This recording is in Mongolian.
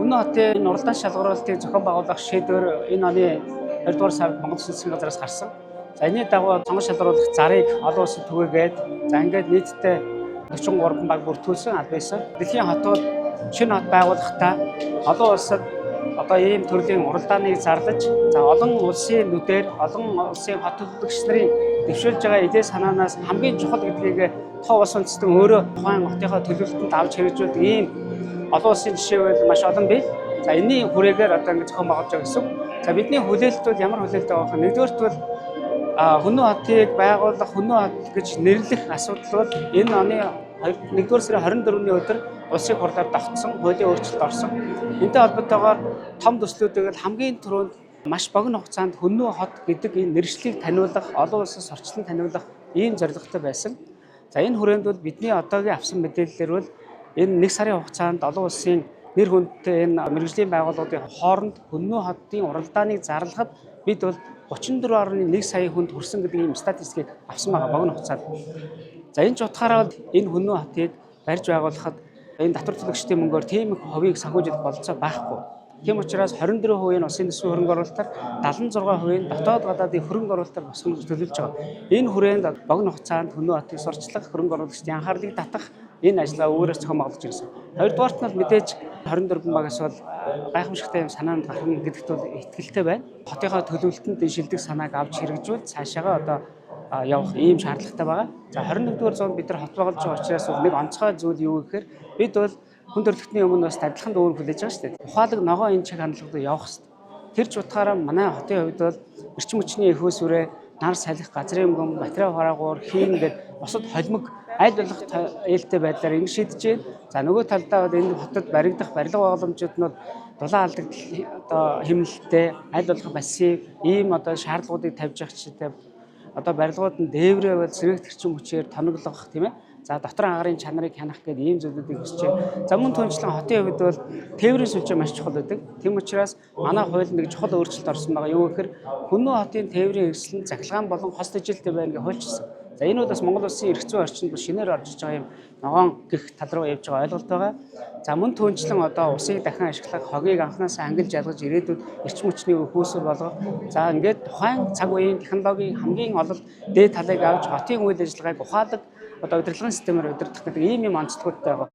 Өнөө хотын уралдаан шалгуулалтыг зохион байгуулах шийдвэр энэ оны 2 дугаар сард Монгол Улсын засгийн газраас гарсан. За энэний дагуу сонгон шалгуулах зарыг олон улсад түгээгээд за ингээд нийтдээ 43 баг бүртгүүлсэн аль байсан. Дэлхийн хотууд шинэ хот байгуулахдаа олон улсад одоо ийм төрлийн уралдааныг зарлаж за олон улсын нүдээр олон улсын хот төлөвлөгч нарын дэвшүүлж байгаа идей санаанаас хамгийн чухал гэдгийг тоо улс үндэстэн өөрөө тухайн хотынхоо төлөвлөлтөнд авч хэрэгжүүлдэг ийм олон улсын жишээ бол маш олон бий. За энэний хүрээгээр одоо ингэ зохион байгуулж байгаа гэсэн. За бидний хүлээлт бол ямар хүлээлт байгаа вэ? Нэгдүгээрт бол Хүннү хотыг байгуулах, Хүннү хот гэж нэрлэх асуудал бол энэ оны 1-р сарын 24-ний өдөр улсын хурлаар тогтсон, хуулийн өөрчлөлт орсон. Энтэй холбоотойгоор том төслүүдийг хамгийн түрүүнд маш богино хугацаанд Хүннү хот гэдэг энэ нэршлиг таниулах, олон улсаас орчлон таниулах ийм зорилготой байсан. За энэ хүрээнд бол бидний одоогийн авсан мэдээллээр бол энэ 1 сарын хугацаанд олон улсын нэр хүндтэй энэ мэргэжлийн байгууллагын хооронд Хүннү хотын уралдааныг зарлахад бид бол 34.1 сая хүнд хүрсэн гэдэг ийм статистикийг авсан байгаа богино хугацаанд. За энэ ч утгаараа энэ Хүннү хотыг барьж байгуулахад энэ татвар төлөгчдийн мөнгөөр тийм их хувийг санхүүжих болцоо байхгүй. Тийм учраас 24% нь улсын төсвийн хөрөнгө оруулалтаар 76% нь дотоод гадаадын хөрөнгө оруулалтаар босгоно гэж төлөвлөж байгаа. Энэ хүрээнд богино хугацаанд Хүннү хотыг сурчлах, хөрөнгө оруулагчдын анхаарлыг татах энэ ажлаа өөрөөс зохион байгуулж ирсэн. Хоёрдугаарт нь мэдээж 24 багаас бол гайхамшигтай юм санаанд гарна гэдэгт бол итгэлтэй байна. Хотынхоо төлөвлөлтөнд энэ шилдэг санааг авч хэрэгжүүл цаашаага одоо явах ийм шаардлагатай байгаа. За 21-р зуунд бид нар хот байгуулж байгаа учраас нэг онцгой зүйл юу гэхээр бид бол хүн төрөлхтний өмнө бас адилхан дүүр хүлээж байгаа шүү дээ. Ухаалаг ногоо энэ чиг хандлагад явах хэрэгтэй. Тэр ч утгаараа манай хотын хувьд бол эрчим хүчний эхөөсүрээ нар салхи, газрын бөмбөг, материал хараагуур, хийн гэдэг бусад холимог аль болох ээлтэй байдлаар ингэ шийдэж байна. За нөгөө талдаа бол энэ хотод баригдах барилга байгууламжууд нь дулаан алдагдал одоо хэмнэлттэй аль болох массив ийм одоо шаардлагуудыг тавьж явах читэй одоо барилгууд нь дээврээ бол сэргээгт эрчим хүчээр тоноглох тийм ээ. За дотор агарын чанарыг хянах гэдэг ийм зүйлүүдийг хүсэж байна. За мөн түнчлэн хотын хувьд бол тээврийн сүлжээ маш чухал байдаг. Тийм учраас манай хуулинд нэг чухал өөрчлөлт орсон байгаа. Юу гэхээр Хүннү хотын тээврийн хэрэгсэл нь захиргаан болон хос тэжилтэй байна гэж хуульчилсан. За энэ бол бас Монгол Улсын эрх зүйн орчинд шинээр орж иж байгаа юм ногоон гих тал руу явж байгаа ойлголт байгаа. За мөн түнчлэн одоо усыг дахин ашиглах, хогийг анханасаа ангилж ялгаж ирээдүйд эрчим хүчний хөөсөр болгох. За ингээд тухайн цаг үеийн технологийн хамгийн олол дээд талыг авч хотын үйл ажиллагааг ухаалаг одоо удирдлагын системээр удирдах гэдэг ийм юм онцлогтой байгаа.